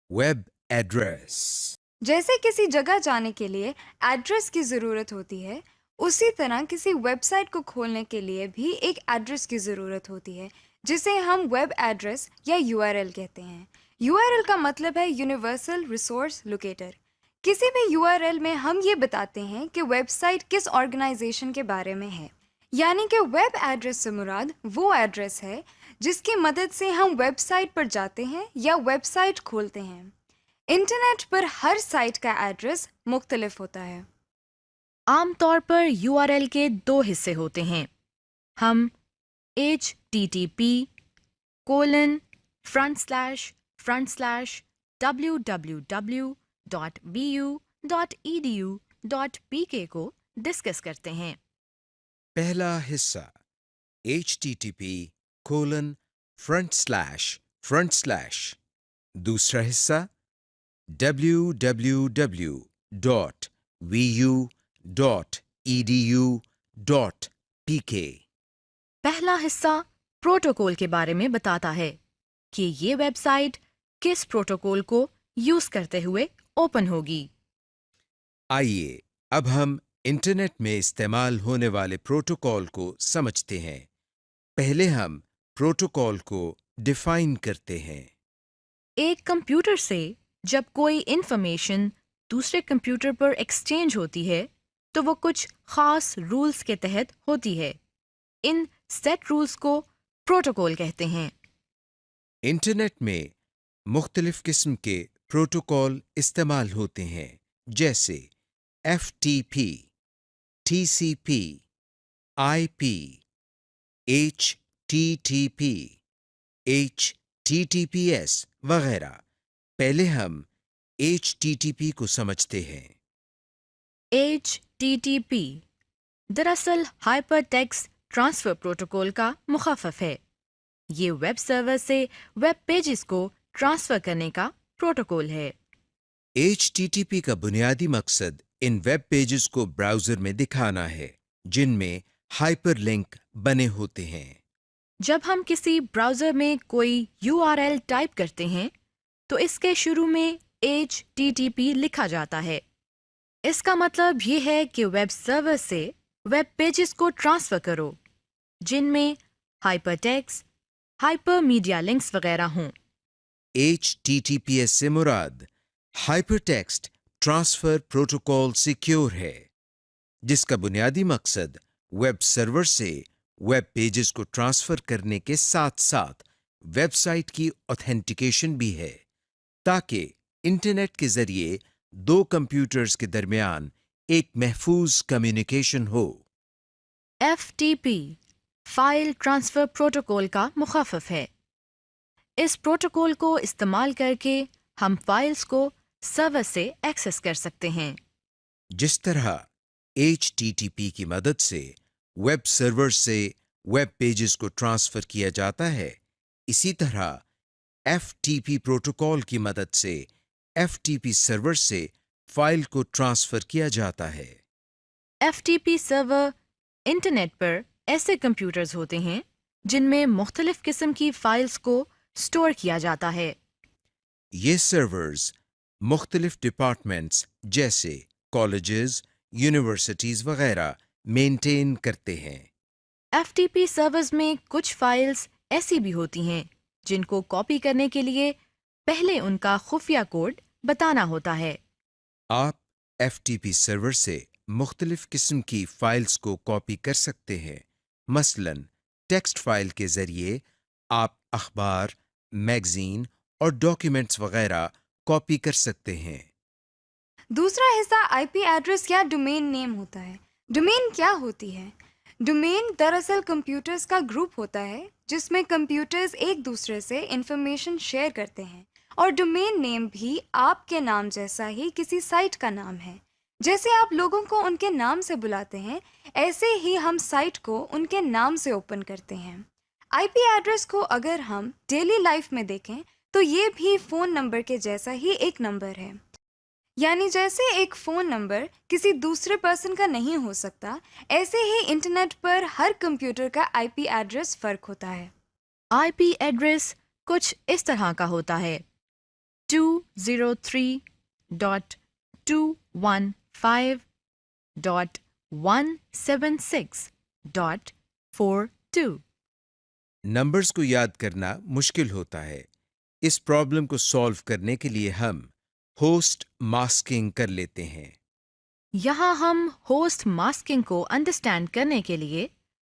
Web address. جیسے کسی جگہ جانے کے لیے ایڈریس کی ضرورت ہوتی ہے، اسی طرح کسی ویب سائٹ کو کھولنے کے لیے بھی ایک ایڈریس کی ضرورت ہوتی ہے، جسے ہم ویب ایڈریس یا یو آر ایل کہتے ہیں۔ یو آر ایل کا مطلب ہے یونیورسل ریسورس لوکیٹر۔ کسی بھی یو آر ایل میں ہم یہ بتاتے ہیں کہ ویب سائٹ کس آرگنائزیشن کے بارے میں ہے، یعنی کہ ویب ایڈریس سے مراد وہ ایڈریس ہے جس کی مدد سے ہم ویب سائٹ پر جاتے ہیں یا ویب سائٹ کھولتے ہیں۔ انٹرنیٹ پر ہر سائٹ کا ایڈریس مختلف ہوتا ہے۔ عام طور پر یو آر ایل کے 2 حصے ہوتے ہیں۔ ہم http://www.bu.edu.pk کو ڈسکس کرتے ہیں۔ پہلا حصہ http:// دوسرا حصہ www.vu.edu.pk۔ پہلا حصہ پروٹوکول کے بارے میں بتاتا ہے کہ یہ ویب سائٹ کس پروٹوکول کو یوز کرتے ہوئے اوپن ہوگی۔ آئیے اب ہم انٹرنیٹ میں استعمال ہونے والے پروٹوکول کو سمجھتے ہیں۔ پہلے ہم پروٹوکول کو ڈیفائن کرتے ہیں۔ ایک کمپیوٹر سے جب کوئی انفارمیشن دوسرے کمپیوٹر پر ایکسچینج ہوتی ہے تو وہ کچھ خاص رولز کے تحت ہوتی ہے۔ ان سیٹ رولز کو پروٹوکول کہتے ہیں۔ انٹرنیٹ میں مختلف قسم کے پروٹوکول استعمال ہوتے ہیں، جیسے FTP، TCP، IP، HTTP، HTTPS وغیرہ۔ پہلے ہم HTTP کو سمجھتے ہیں۔ HTTP دراصل ہائپر ٹیکسٹ ٹرانسفر پروٹوکول کا مخفف ہے۔ یہ ویب سرور سے ویب پیجز کو ٹرانسفر کرنے کا پروٹوکول ہے۔ HTTP کا بنیادی مقصد ان ویب پیجز کو براؤزر میں دکھانا ہے جن میں ہائپر لنک بنے ہوتے ہیں۔ جب ہم کسی براؤزر میں کوئی URL ٹائپ کرتے ہیں تو اس کے شروع میں HTTP لکھا جاتا ہے۔ اس کا مطلب یہ ہے کہ ویب سرور سے ویب پیجز کو ٹرانسفر کرو جن میں hyper text, hyper media links وغیرہ ہوں۔ HTTPS سے مراد hyper text transfer protocol secure ہے، جس کا بنیادی مقصد ویب سرور سے ویب پیجز کو ٹرانسفر کرنے کے ساتھ ساتھ ویب سائٹ کی اوتھینٹیکیشن بھی ہے، تاکہ انٹرنیٹ کے ذریعے 2 کمپیوٹرز کے درمیان ایک محفوظ کمیونیکیشن ہو۔ FTP فائل ٹرانسفر پروٹوکول کا مخفف ہے۔ اس پروٹوکول کو استعمال کر کے ہم فائلز کو سرور سے ایکسس کر سکتے ہیں۔ جس طرح HTTP کی مدد سے ویب سرور سے ویب پیجز کو ٹرانسفر کیا جاتا ہے، اسی طرح FTP پروٹوکول کی مدد سے FTP سرور سے فائل کو ٹرانسفر کیا جاتا ہے۔ FTP سرور انٹرنیٹ پر ایسے کمپیوٹرز ہوتے ہیں جن میں مختلف قسم کی فائلز کو سٹور کیا جاتا ہے۔ یہ سرورز مختلف ڈپارٹمنٹس جیسے کالجز، یونیورسٹیز وغیرہ مینٹین کرتے ہیں۔ FTP سرورز میں کچھ فائلز ایسی بھی ہوتی ہیں جن کو کاپی کرنے کے لیے پہلے ان کا خفیہ کوڈ بتانا ہوتا ہے۔ آپ FTP سرور سے مختلف قسم کی فائلز کو کاپی کر سکتے ہیں۔ مثلاً ٹیکسٹ فائل کے ذریعے آپ اخبار، میگزین اور ڈاکیومنٹس وغیرہ کاپی کر سکتے ہیں۔ دوسرا حصہ IP ایڈریس یا ڈومین نیم ہوتا ہے۔ ڈومین کیا ہوتی ہے؟ ڈومین دراصل کمپیوٹرز کا گروپ ہوتا ہے جس میں کمپیوٹرز ایک دوسرے سے انفارمیشن شیئر کرتے ہیں، اور ڈومین نیم بھی آپ کے نام جیسا ہی کسی سائٹ کا نام ہے۔ جیسے آپ لوگوں کو ان کے نام سے بلاتے ہیں، ایسے ہی ہم سائٹ کو ان کے نام سے اوپن کرتے ہیں۔ IP ایڈریس کو اگر ہم ڈیلی لائف میں دیکھیں تو یہ بھی فون نمبر کے جیسا ہی ایک نمبر ہے۔ یعنی جیسے ایک فون نمبر کسی دوسرے پرسن کا نہیں ہو سکتا، ایسے ہی انٹرنیٹ پر ہر کمپیوٹر کا IP ایڈریس فرق ہوتا ہے۔ IP ایڈریس کچھ اس طرح کا ہوتا ہے: 2 103.215.176.42. نمبرز کو یاد کرنا مشکل ہوتا ہے۔ اس پرابلم کو سالو کرنے کے لیے ہم ہوسٹ ماسکنگ کر لیتے ہیں۔ یہاں ہم ہوسٹ ماسکنگ کو انڈرسٹینڈ کرنے کے لیے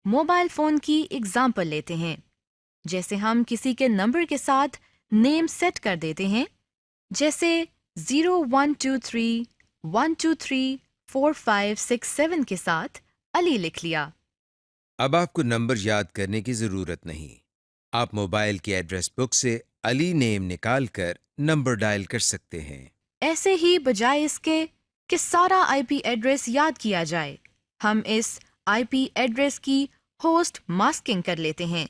موبائل فون کی اگزامپل لیتے ہیں۔ جیسے ہم کسی کے نمبر کے ساتھ نیم سیٹ کر دیتے ہیں، جیسے 0123-123-4567 کے ساتھ علی لکھ لیا۔ اب آپ کو نمبر یاد کرنے کی ضرورت نہیں۔ آپ موبائل کی ایڈریس بک سے علی نیم نکال کر نمبر ڈائل کر سکتے ہیں۔ ایسے ہی بجائے اس کے کہ سارا آئی پی ایڈریس یاد کیا جائے، ہم اس آئی پی ایڈریس کی ہوسٹ ماسکنگ کر لیتے ہیں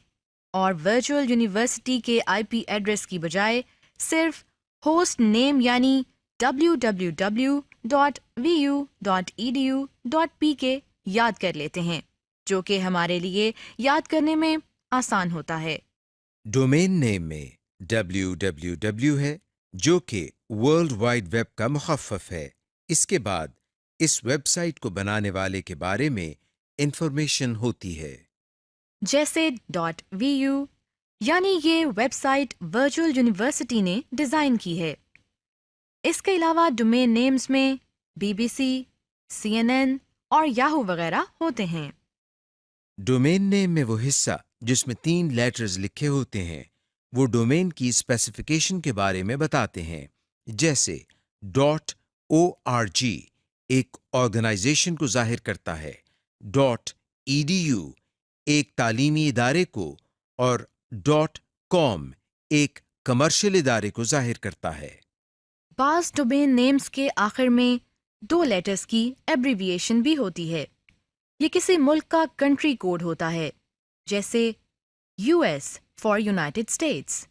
اور ورچوئل یونیورسٹی کے آئی پی ایڈریس کی بجائے صرف ہوسٹ نیم یعنی www.vu.edu.pk یاد کر لیتے ہیں، جو کہ ہمارے لیے یاد کرنے میں آسان ہوتا ہے۔ ڈومین نیم میں www ہے، جو کہ ورلڈ وائڈ ویب کا مخفف ہے۔ اس کے بعد اس ویب سائٹ کو بنانے والے کے بارے میں انفارمیشن ہوتی ہے۔ جیسے .vu یعنی یہ ویب سائٹ ورچوئل یونیورسٹی نے ڈیزائن کی ہے۔ اس کے علاوہ ڈومین نیمز میں BBC، CNN اور یاہو وغیرہ ہوتے ہیں۔ ڈومین نیم میں وہ حصہ جس میں 3 لیٹرز لکھے ہوتے ہیں وہ ڈومین کی اسپیسیفیکیشن کے بارے میں بتاتے ہیں، جیسے .org ایک آرگنائزیشن کو ظاہر کرتا ہے، .edu ایک تعلیمی ادارے کو اور .com ایک کمرشل ادارے کو ظاہر کرتا ہے۔ بعض ڈومین نیمز کے آخر میں 2 لیٹرز کی ایبریویشن بھی ہوتی ہے۔ یہ کسی ملک کا کنٹری کوڈ ہوتا ہے، جیسے US for United States,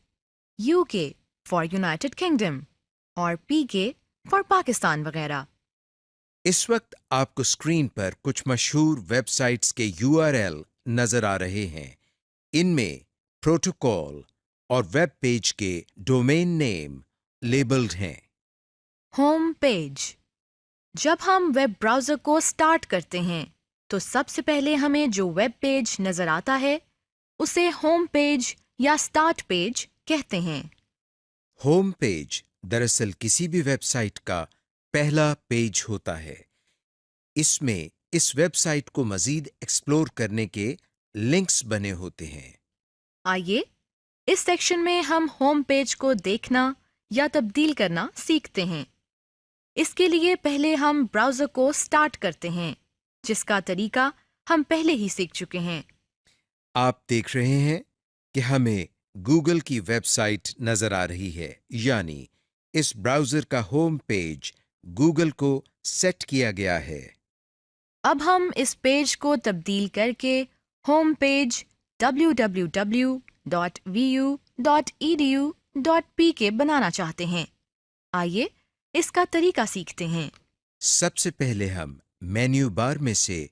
UK for United kingdom اور PK فار پاکستان وغیرہ۔ اس وقت آپ کو اسکرین پر کچھ مشہور ویب سائٹس کے URL نظر آ رہے ہیں۔ ان میں پروٹوکول اور ویب پیج کے ڈومین نیم لیبلڈ ہیں۔ Home page. جب ہم ویب براؤزر کو سٹارٹ کرتے ہیں تو سب سے پہلے ہمیں جو ویب پیج نظر آتا ہے اسے ہوم پیج یا سٹارٹ پیج کہتے ہیں۔ ہوم پیج دراصل کسی بھی ویب سائٹ کا پہلا پیج ہوتا ہے۔ اس میں اس ویب سائٹ کو مزید ایکسپلور کرنے کے لنکس بنے ہوتے ہیں۔ آئیے اس سیکشن میں ہم ہوم پیج کو دیکھنا یا تبدیل کرنا سیکھتے ہیں۔ اس کے لیے پہلے ہم براؤزر کو سٹارٹ کرتے ہیں، جس کا طریقہ ہم پہلے ہی سیکھ چکے ہیں۔ آپ دیکھ رہے ہیں کہ ہمیں گوگل کی ویب سائٹ نظر آ رہی ہے، یعنی اس براؤزر کا ہوم پیج گوگل کو سیٹ کیا گیا ہے۔ اب ہم اس پیج کو تبدیل کر کے ہوم پیج www.vu.edu.pk بنانا چاہتے ہیں۔ آئیے اس کا طریقہ سیکھتے ہیں۔ سب سے پہلے ہم مینیو بار میں سے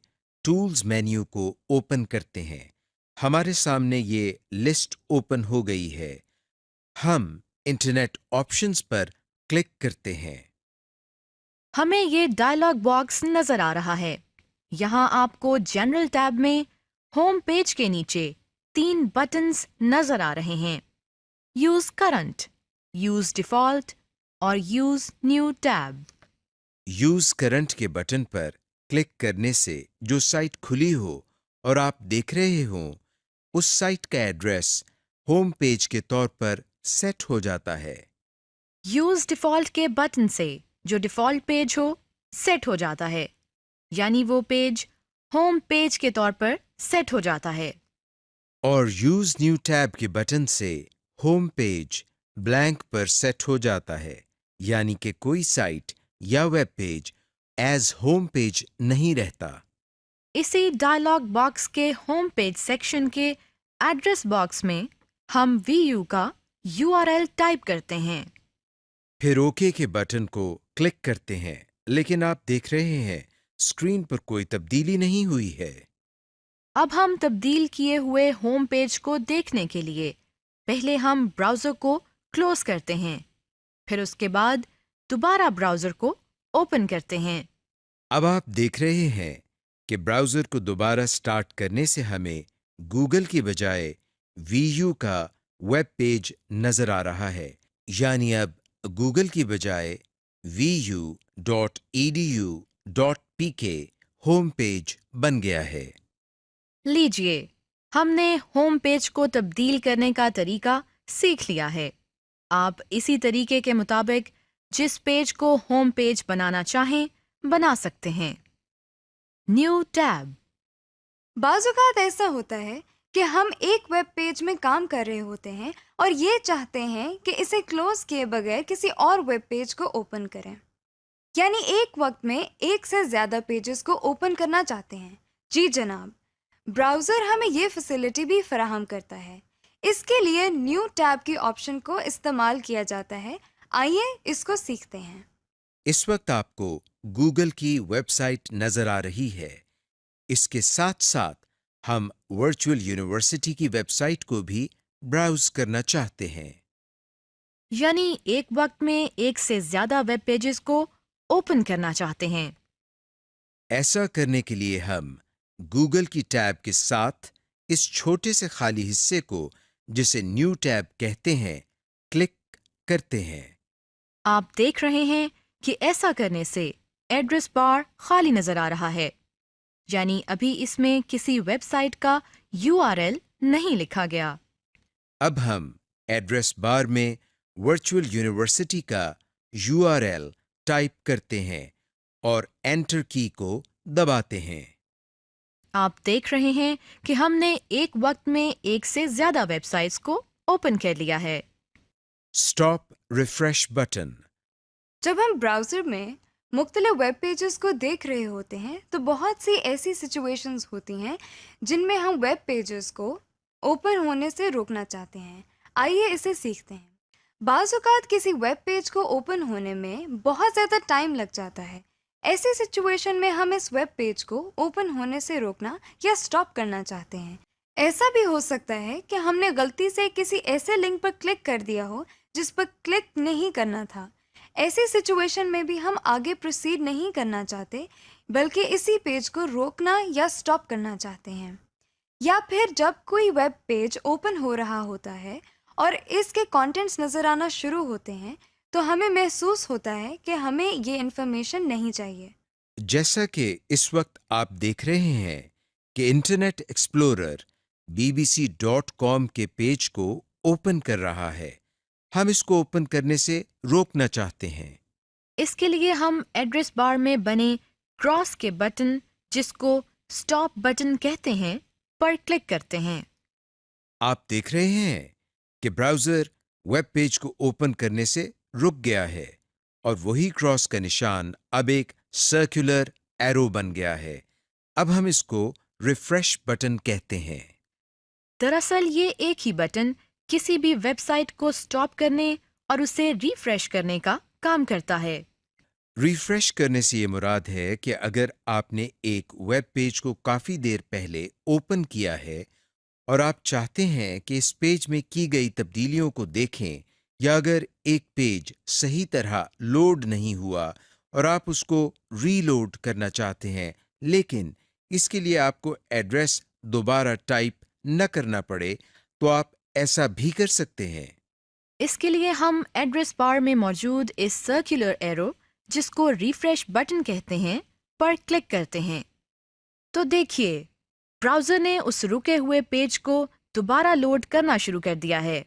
ٹولز مینیو کو اوپن کرتے ہیں۔ ہمارے سامنے یہ لسٹ اوپن ہو گئی ہے۔ ہم انٹرنیٹ آپشنز پر کلک کرتے ہیں۔ ہمیں یہ ڈائلاگ باکس نظر آ رہا ہے۔ یہاں آپ کو جنرل ٹیب میں ہوم پیج کے نیچے 3 بٹنز نظر آ رہے ہیں: یوز کرنٹ، یوز ڈیفالٹ اور use new tab. Use current کے بٹن پر کلک کرنے سے جو سائٹ کھلی ہو اور آپ دیکھ رہے ہوں اس سائٹ کا ایڈریس ہوم پیج کے طور پر سیٹ ہو جاتا ہے۔ یوز ڈیفالٹ کے بٹن سے جو ڈیفالٹ پیج ہو سیٹ ہو جاتا ہے، یعنی وہ پیج ہوم پیج کے طور پر سیٹ ہو جاتا ہے۔ اور یوز نیو ٹیب کے بٹن سے ہوم پیج بلینک پر سیٹ ہو جاتا ہے، یعنی کہ کوئی سائٹ یا web page as home page نہیں رہتا۔ اسی ڈائلاگ باکس کے ہوم پیج سیکشن کے ایڈریس باکس میں ہم VU کا URL ٹائپ کرتے ہیں۔ پھر اوکے کے بٹن کو کلک کرتے ہیں، لیکن آپ دیکھ رہے ہیں اسکرین پر کوئی تبدیلی نہیں ہوئی ہے۔ اب ہم تبدیل کیے ہوئے ہوم پیج کو دیکھنے کے لیے پہلے ہم براؤزر کو کلوز کرتے ہیں۔ پھر اس کے بعد دوبارہ براؤزر کو اوپن کرتے ہیں۔ اب آپ دیکھ رہے ہیں کہ براؤزر کو دوبارہ سٹارٹ کرنے سے ہمیں گوگل کی بجائے وی یو کا ویب پیج نظر آ رہا ہے، یعنی اب گوگل کی بجائے vu.edu.pk ہوم پیج بن گیا ہے۔ لیجئے، ہم نے ہوم پیج کو تبدیل کرنے کا طریقہ سیکھ لیا ہے۔ آپ اسی طریقے کے مطابق جس پیج کو ہوم پیج بنانا چاہیں بنا سکتے ہیں۔ New tab. بعض اوقات ایسا ہوتا ہے کہ ہم ایک ویب پیج میں کام کر رہے ہوتے ہیں اور یہ چاہتے ہیں کہ اسے کلوز کیے بغیر کسی اور ویب پیج کو اوپن کریں، یعنی ایک وقت میں ایک سے زیادہ پیجز کو اوپن کرنا چاہتے ہیں۔ جی جناب، براؤزر ہمیں یہ فیسلٹی بھی فراہم کرتا ہے۔ اس کے لیے نیو ٹیب کی آپشن کو استعمال کیا جاتا ہے۔ آئیے اس کو سیکھتے ہیں۔ اس وقت آپ کو گوگل کی ویب سائٹ نظر آ رہی ہے۔ اس کے ساتھ ساتھ ہم ورچوئل یونیورسٹی کی ویب سائٹ کو بھی براؤز کرنا چاہتے ہیں۔ یعنی ایک وقت میں ایک سے زیادہ ویب پیجز کو اوپن کرنا چاہتے ہیں۔ ایسا کرنے کے لیے ہم گوگل کی ٹیب کے ساتھ اس چھوٹے سے خالی حصے کو، جسے نیو ٹیب کہتے ہیں، کلک کرتے ہیں۔ آپ دیکھ رہے ہیں کہ ایسا کرنے سے ایڈریس بار خالی نظر آ رہا ہے، یعنی ابھی اس میں کسی ویب سائٹ کا URL نہیں لکھا گیا۔ اب ہم ایڈریس بار میں ورچوئل یونیورسٹی کا URL ٹائپ کرتے ہیں اور انٹر کی کو دباتے ہیں۔ آپ دیکھ رہے ہیں کہ ہم نے ایک وقت میں ایک سے زیادہ ویب سائٹس کو اوپن کر لیا ہے۔ Stop refresh button. جب ہم براؤزر میں مختلف ویب پیجز کو دیکھ رہے ہوتے ہیں تو بہت سی ایسی سچویشنز ہوتی ہیں جن میں ہم ویب پیجز کو اوپن ہونے سے روکنا چاہتے ہیں۔ آئیے اسے سیکھتے ہیں۔ بعض اوقات کسی ویب پیج کو اوپن ہونے میں بہت زیادہ ٹائم لگ جاتا ہے۔ ایسی سچویشن میں ہم اس ویب پیج کو اوپن ہونے سے روکنا یا سٹاپ کرنا چاہتے ہیں۔ ایسا بھی ہو سکتا ہے کہ ہم نے غلطی سے کسی ایسے لنک پر کلک کر دیا ہو جس پر کلک نہیں کرنا تھا۔ ایسی سچویشن میں بھی ہم آگے پروسیڈ نہیں کرنا چاہتے بلکہ اسی پیج کو روکنا یا سٹاپ کرنا چاہتے ہیں۔ یا پھر جب کوئی ویب پیج اوپن ہو رہا ہوتا ہے اور اس کے کانٹینٹس نظر آنا شروع ہوتے ہیں تو ہمیں محسوس ہوتا ہے کہ ہمیں یہ انفارمیشن نہیں چاہیے۔ جیسا کہ اس وقت آپ دیکھ رہے ہیں کہ انٹرنیٹ ایکسپلورر BBC.com کے پیج کو اوپن کر رہا ہے، ہم اس کو اوپن کرنے سے روکنا چاہتے ہیں۔ اس کے لیے ہم ایڈریس بار میں بنے کراس کے بٹن، جس کو سٹاپ بٹن کہتے ہیں، پر کلک کرتے ہیں۔ آپ دیکھ رہے ہیں کہ براؤزر ویب پیج کو اوپن کرنے سے رک گیا ہے اور وہی کراس کا نشان اب ایک سرکولر ایرو بن گیا ہے۔ اب ہم اس کو ریفریش بٹن کہتے ہیں۔ دراصل یہ ایک ہی بٹن کسی بھی ویب سائٹ کو سٹاپ کرنے اور اسے ریفریش کرنے کا کام کرتا ہے۔ ریفریش کرنے سے یہ مراد ہے کہ اگر آپ نے ایک ویب پیج کو کافی دیر پہلے اوپن کیا ہے اور آپ چاہتے ہیں کہ اس پیج میں کی گئی تبدیلیوں کو دیکھیں، یا اگر ایک پیج صحیح طرح لوڈ نہیں ہوا اور آپ اس کو ری لوڈ کرنا چاہتے ہیں، لیکن اس کے لیے آپ کو ایڈریس دوبارہ ٹائپ نہ کرنا پڑے، تو آپ ایسا بھی کر سکتے ہیں۔ اس کے لیے ہم ایڈریس بار میں موجود اس سرکولر ایرو، جس کو ریفریش بٹن کہتے ہیں، پر کلک کرتے ہیں۔ تو دیکھیے، براؤزر نے اس رکے ہوئے پیج کو دوبارہ لوڈ کرنا شروع کر دیا ہے۔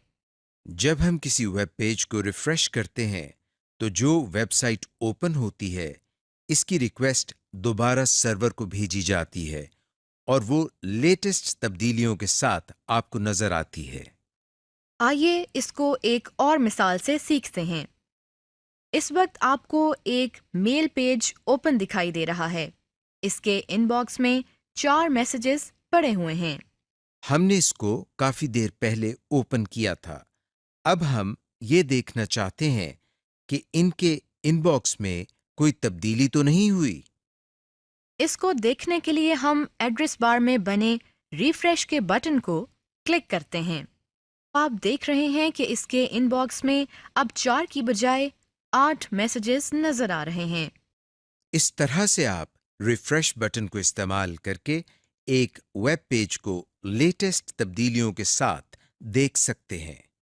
جب ہم کسی ویب پیج کو ریفریش کرتے ہیں تو جو ویب سائٹ اوپن ہوتی ہے، اس کی ریکویسٹ دوبارہ سرور کو بھیجی جاتی ہے اور وہ لیٹسٹ تبدیلیوں کے ساتھ آپ کو نظر آتی ہے۔ آئیے اس کو ایک اور مثال سے سیکھتے ہیں۔ اس وقت آپ کو ایک میل پیج اوپن دکھائی دے رہا ہے۔ اس کے ان باکس میں 4 میسیجز پڑے ہوئے ہیں۔ ہم نے اس کو کافی دیر پہلے اوپن کیا تھا۔ اب ہم یہ دیکھنا چاہتے ہیں کہ ان کے ان باکس میں کوئی تبدیلی تو نہیں ہوئی۔ اس کو دیکھنے کے لیے ہم ایڈریس بار میں بنے ریفریش کے بٹن کو کلک کرتے ہیں۔ آپ دیکھ رہے ہیں کہ اس کے ان باکس میں اب 4 کی بجائے 8 میسیجز نظر آ رہے ہیں۔ اس طرح سے آپ ریفریش بٹن کو استعمال کر کے ایک ویب پیج کو لیٹسٹ تبدیلیوں کے ساتھ دیکھ سکتے ہیں۔